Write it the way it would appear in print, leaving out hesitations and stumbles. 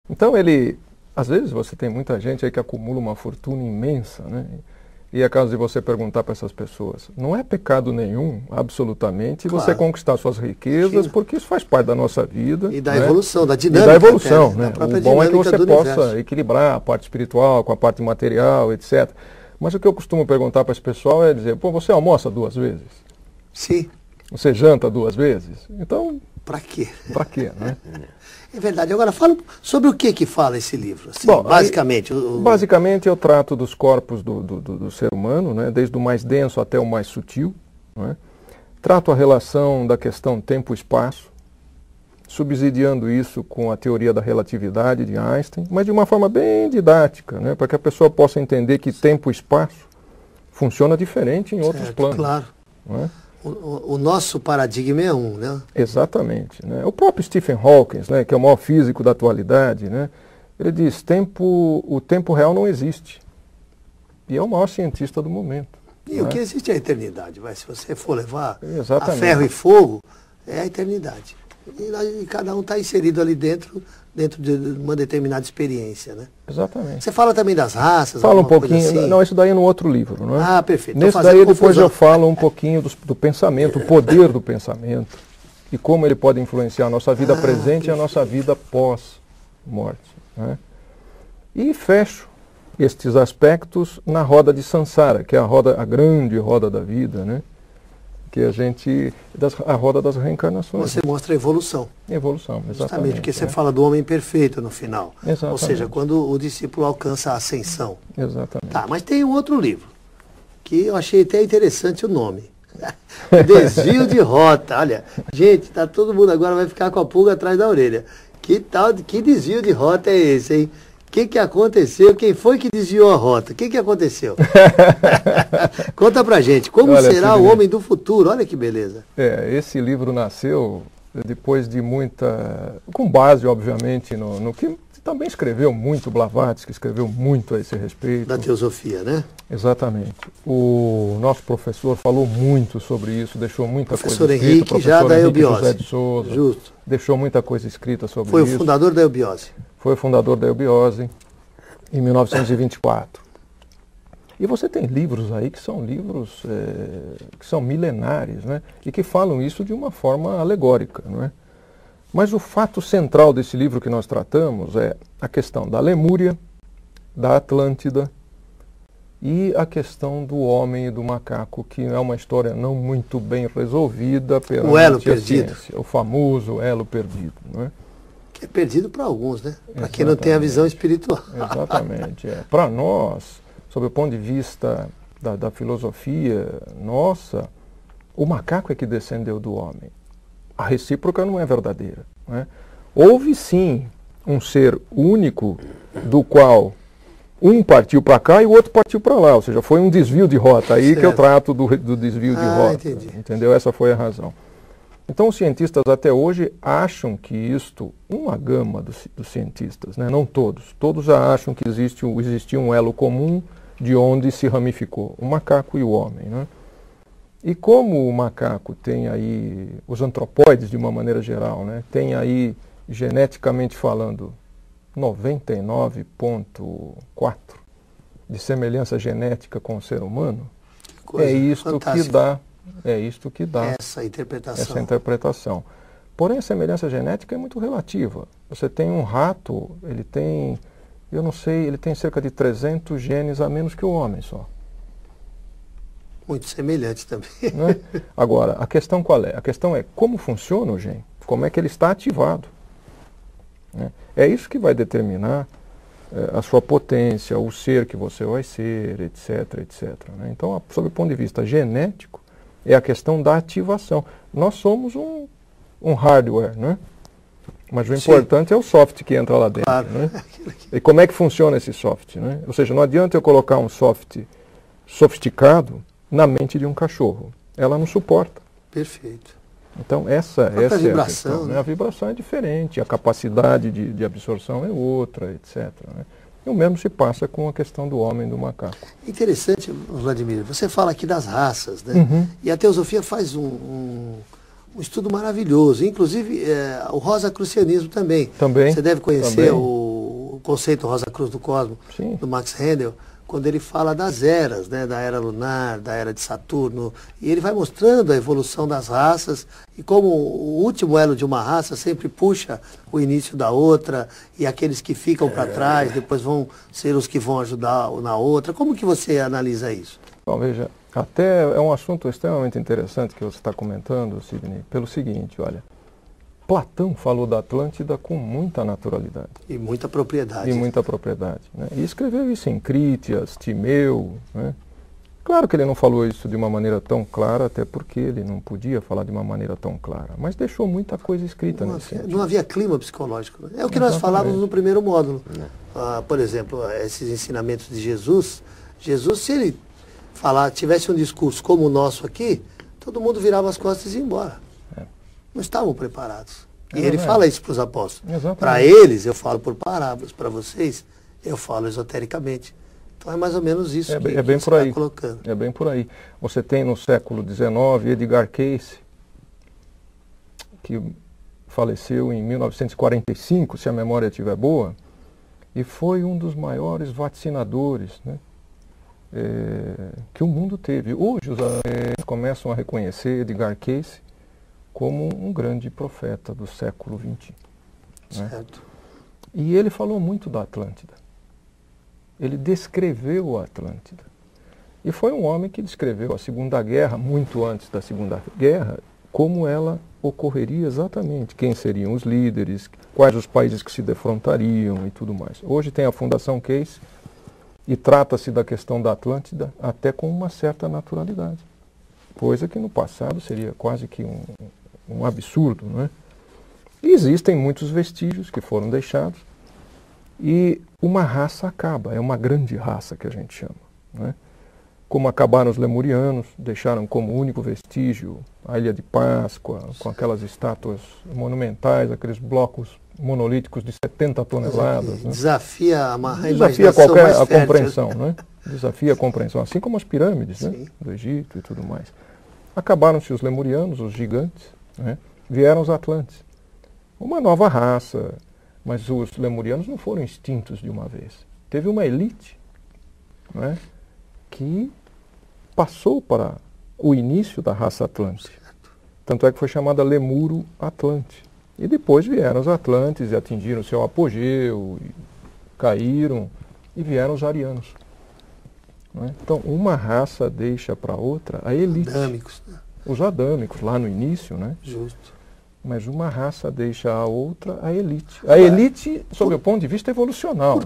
Então ele, às vezes você tem muita gente aí que acumula uma fortuna imensa, né? E é caso de você perguntar para essas pessoas, não é pecado nenhum, absolutamente, Claro. você conquistar suas riquezas, porque isso faz parte da nossa vida. E da né? evolução, da E dinâmica. da evolução, até, né? da própria O bom é que dinâmica você do possa universo. equilibrar a parte espiritual com a parte material, etc. Mas o que eu costumo perguntar para esse pessoal é dizer, pô, você almoça 2 vezes? Sim. Você janta 2 vezes? Então, Para quê? para quê, né? É verdade. Agora, fala sobre o que fala esse livro. Assim, Bom, basicamente. Basicamente eu trato dos corpos do ser humano, né, desde o mais denso até o mais sutil. Né? Trato a relação da questão tempo-espaço, subsidiando isso com a teoria da relatividade de Einstein, mas de uma forma bem didática, né, para que a pessoa possa entender que tempo e espaço funciona diferente em outros planos. Claro. Né? O nosso paradigma é um, né? Exatamente. Né? O próprio Stephen Hawking, né, que é o maior físico da atualidade, né, ele diz, o tempo real não existe. E é o maior cientista do momento. E o que existe é a eternidade. Se você for levar Exatamente. a ferro e fogo, é a eternidade. E cada um está inserido ali dentro de uma determinada experiência, né? Exatamente. Você fala também das raças? Fala um pouquinho, assim? Não, isso daí é no outro livro, não é? Ah, perfeito. Nesse daí depois eu falo um pouquinho do pensamento, o poder do pensamento, e como ele pode influenciar a nossa vida presente e a nossa vida pós-morte. Né? E fecho estes aspectos na roda de Sansara, que é a grande roda da vida, né? Que a roda das reencarnações. Você mostra a evolução. Evolução, exatamente. Justamente, porque você fala do homem perfeito no final. Exatamente. Ou seja, quando o discípulo alcança a ascensão. Exatamente. Tá, mas tem um outro livro, que eu achei até interessante o nome. Desvio de Rota. Olha, gente, tá todo mundo agora vai ficar com a pulga atrás da orelha. Que desvio de rota é esse, hein? O que aconteceu? Quem foi que desviou a rota? O que aconteceu? Conta pra gente, como será o homem do futuro? Olha que beleza. Esse livro nasceu depois de com base, obviamente, no que também escreveu muito, Blavatsky escreveu muito a esse respeito. Da teosofia, né? Exatamente. O nosso professor falou muito sobre isso, deixou muita coisa escrita. Henrique, já da eubiose. José de Souza, justo. Deixou muita coisa escrita sobre isso. Foi o fundador da eubiose. Foi o fundador da eubiose, em 1924. E você tem livros aí que são livros que são milenares, né? E que falam isso de uma forma alegórica, não é? Mas o fato central desse livro que nós tratamos é a questão da Lemúria, da Atlântida e a questão do homem e do macaco, que é uma história não muito bem resolvida pela o elo perdido. Ciência, o famoso elo perdido, não é? Que é perdido para alguns, né? Para quem não tem a visão espiritual. Exatamente. Para nós, sob o ponto de vista da filosofia nossa, o macaco é que descendeu do homem. A recíproca não é verdadeira. Né? Houve sim um ser único do qual um partiu para cá e o outro partiu para lá. Ou seja, foi um desvio de rota. Aí certo. Que eu trato do desvio de rota. Entendi. Entendeu? Essa foi a razão. Então os cientistas até hoje acham que isto, uma gama dos cientistas, né? Não todos já acham que existia um elo comum de onde se ramificou o macaco e o homem. Né? E como o macaco tem aí, os antropóides de uma maneira geral, né? Tem aí, geneticamente falando, 99,4 de semelhança genética com o ser humano, é isto que dá essa interpretação. Porém, a semelhança genética é muito relativa. Você tem um rato, ele tem cerca de 300 genes a menos que o homem só. Muito semelhante também. Né? Agora, a questão qual é? A questão é como funciona o gene, como é que ele está ativado. Né? É isso que vai determinar a sua potência, o ser que você vai ser, etc, etc. Né? Então, sob o ponto de vista genético, é a questão da ativação. Nós somos um hardware, né? Mas o importante é o software que entra lá dentro. Claro. Né? E como é que funciona esse software? Né? Ou seja, não adianta eu colocar um software sofisticado na mente de um cachorro. Ela não suporta. Perfeito. Então essa é a questão. Né? A vibração é diferente, a capacidade de absorção é outra, etc. Né? E o mesmo se passa com a questão do homem e do macaco. Interessante, Vladimir, você fala aqui das raças, né? Uhum. E a teosofia faz um estudo maravilhoso, inclusive o rosacrucianismo também. Também. Você deve conhecer o conceito Rosa Cruz do Cosmo, Sim. do Max Rendel, quando ele fala das eras, né, da era lunar, da era de Saturno, e ele vai mostrando a evolução das raças e como o último elo de uma raça sempre puxa o início da outra, e aqueles que ficam para trás depois vão ser os que vão ajudar na outra. Como que você analisa isso? Bom, veja, até é um assunto extremamente interessante que você está comentando, Sidney, pelo seguinte, olha, Platão falou da Atlântida com muita naturalidade. E muita propriedade. E muita propriedade. Né? E escreveu isso em Crítias, Timeu. Né? Claro que ele não falou isso de uma maneira tão clara, até porque ele não podia falar de uma maneira tão clara. Mas deixou muita coisa escrita nesse sentido. Não havia clima psicológico. Né? É o que nós falávamos no primeiro módulo. Por exemplo, esses ensinamentos de Jesus. Jesus, se ele tivesse um discurso como o nosso aqui, todo mundo virava as costas e ia embora. Não estavam preparados. E ele fala isso para os apóstolos. Para eles, eu falo por parábolas. Para vocês, eu falo esotericamente. Então é mais ou menos isso que bem você por aí. está colocando. É bem por aí. Você tem no século XIX Edgar Cayce, que faleceu em 1945, se a memória estiver boa, e foi um dos maiores vaticinadores, né, que o mundo teve. Hoje os americanos começam a reconhecer Edgar Cayce como um grande profeta do século XX. Certo. Né? E ele falou muito da Atlântida. Ele descreveu a Atlântida. E foi um homem que descreveu a Segunda Guerra, muito antes da Segunda Guerra, como ela ocorreria exatamente, quem seriam os líderes, quais os países que se defrontariam e tudo mais. Hoje tem a Fundação Cayce e trata-se da questão da Atlântida até com uma certa naturalidade. Coisa que no passado seria quase que um absurdo, não é? E existem muitos vestígios que foram deixados e uma raça acaba, é uma grande raça que a gente chama, não é? Como acabaram os lemurianos, deixaram como único vestígio a Ilha de Páscoa, com aquelas estátuas monumentais, aqueles blocos monolíticos de 70 toneladas. Né? Desafia a Desafia qualquer a compreensão, né? Desafia a compreensão, assim como as pirâmides, né, do Egito e tudo mais. Acabaram-se os lemurianos, os gigantes, né? Vieram os atlantes. Uma nova raça, mas os lemurianos não foram extintos de uma vez. Teve uma elite, né, que passou para o início da raça Atlante. Tanto é que foi chamada Lemuro Atlante. E depois vieram os Atlantes e atingiram seu apogeu, e caíram, e vieram os arianos. Não é? Então, uma raça deixa para outra a elite. Adâmicos, né? Os adâmicos, lá no início, né? Justo. Mas uma raça deixa a outra a elite. A elite, sob o ponto de vista evolucional. Né?